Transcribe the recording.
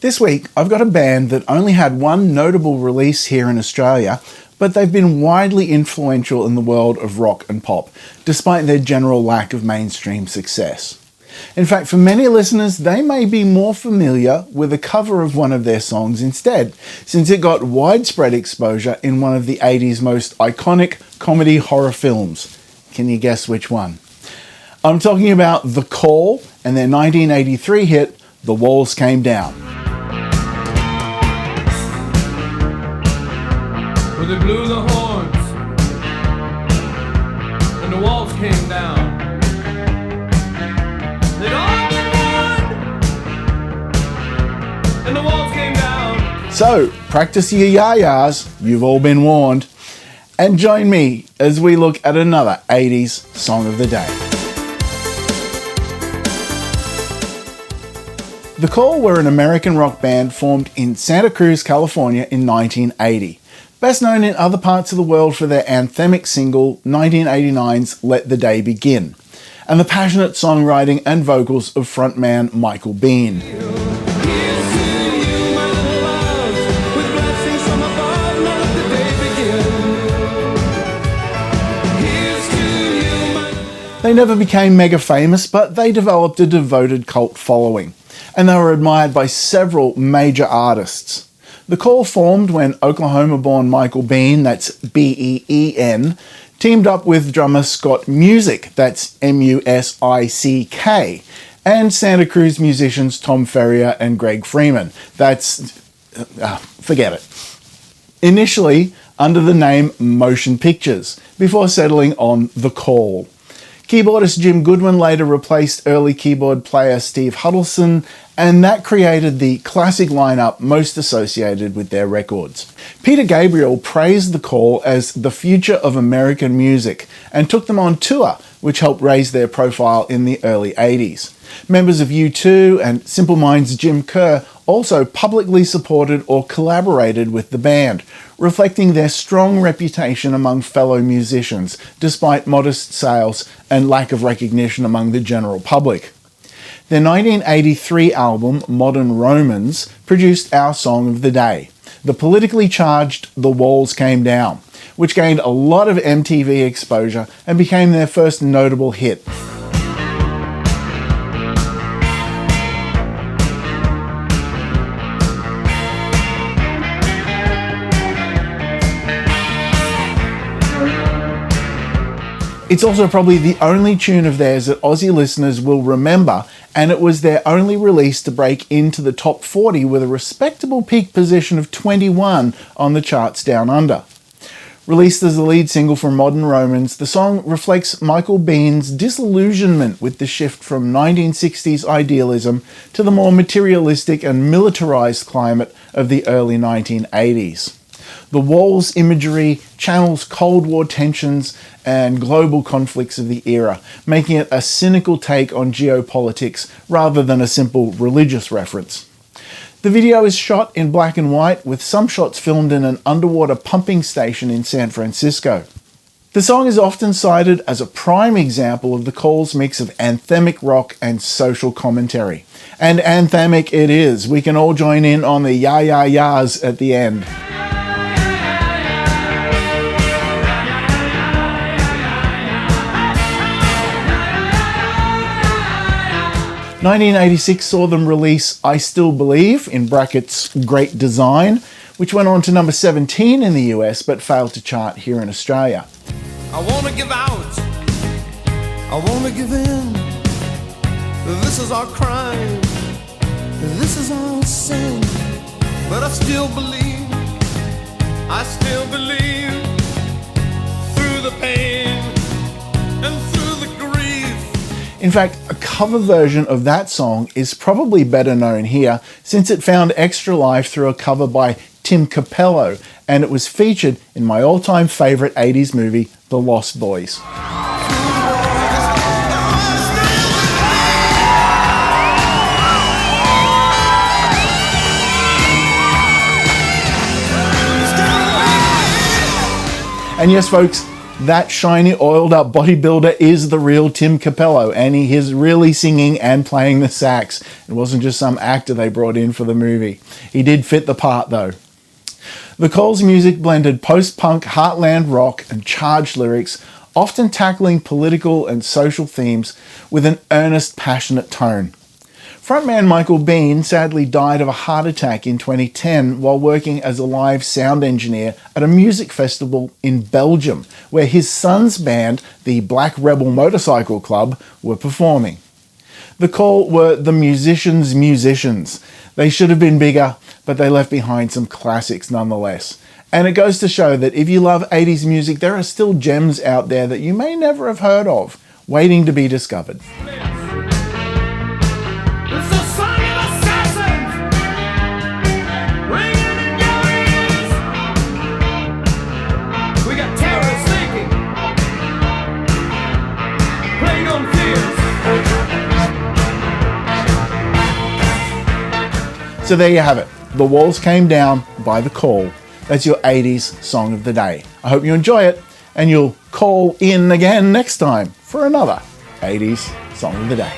This week, I've got a band that only had one notable release here in Australia, but they've been widely influential in the world of rock and pop, despite their general lack of mainstream success. In fact, for many listeners, they may be more familiar with a cover of one of their songs instead, since it got widespread exposure in one of the 80s most iconic comedy horror films. Can you guess which one? I'm talking about The Call and their 1983 hit, The Walls Came Down. Well, they blew the horns and the walls came down. They'd all been warned and the walls came down. So, practice your yayas, you've all been warned, and join me as we look at another 80s song of the day. The Call were an American rock band formed in Santa Cruz, California in 1980. Best known in other parts of the world for their anthemic single 1989's Let the Day Begin, and the passionate songwriting and vocals of frontman Michael Bean. They never became mega famous, but they developed a devoted cult following, and they were admired by several major artists. The Call formed when Oklahoma-born Michael Bean, that's B-E-E-N, teamed up with drummer Scott Music, that's M-U-S-I-C-K, and Santa Cruz musicians Tom Ferrier and Greg Freeman, that's... forget it. Initially under the name Motion Pictures, before settling on The Call. Keyboardist Jim Goodwin later replaced early keyboard player Steve Huddleston, and that created the classic lineup most associated with their records. Peter Gabriel praised The Call as the future of American music and took them on tour, which helped raise their profile in the early 80s. Members of U2 and Simple Minds' Jim Kerr also publicly supported or collaborated with the band, reflecting their strong reputation among fellow musicians, despite modest sales and lack of recognition among the general public. Their 1983 album, Modern Romans, produced our song of the day, the politically charged The Walls Came Down, which gained a lot of MTV exposure and became their first notable hit. It's also probably the only tune of theirs that Aussie listeners will remember, and it was their only release to break into the top 40 with a respectable peak position of 21 on the charts down under. Released as the lead single from Modern Romans, the song reflects Michael Bean's disillusionment with the shift from 1960s idealism to the more materialistic and militarized climate of the early 1980s. The Walls imagery channels Cold War tensions and global conflicts of the era, making it a cynical take on geopolitics rather than a simple religious reference. The video is shot in black and white, with some shots filmed in an underwater pumping station in San Francisco. The song is often cited as a prime example of The Call's mix of anthemic rock and social commentary. And anthemic it is. We can all join in on the ya-ya-yas at the end. 1986 saw them release I Still Believe, in brackets Great Design, which went on to number 17 in the US but failed to chart here in Australia. I wanna give out, I wanna give in. This is our crime, this is our sin. But I still believe through the pain and through the grief. In fact, a cover version of that song is probably better known here, since it found extra life through a cover by Tim Capello, and it was featured in my all-time favourite 80s movie, The Lost Boys. And yes, folks, That shiny, oiled-up bodybuilder is the real Tim Capello, and he is really singing and playing the sax. It wasn't just some actor they brought in for the movie. He did fit the part, though. The Cole's music blended post-punk, heartland rock, and charged lyrics, often tackling political and social themes with an earnest, passionate tone. Frontman Michael Bean sadly died of a heart attack in 2010 while working as a live sound engineer at a music festival in Belgium, where his son's band, the Black Rebel Motorcycle Club, were performing. The Call were the musicians' musicians. They should have been bigger, but they left behind some classics nonetheless. And it goes to show that if you love 80s music, there are still gems out there that you may never have heard of, waiting to be discovered. So there you have it. The Walls Came Down by The Call. That's your 80s song of the day. I hope you enjoy it, and you'll call in again next time for another 80s song of the day.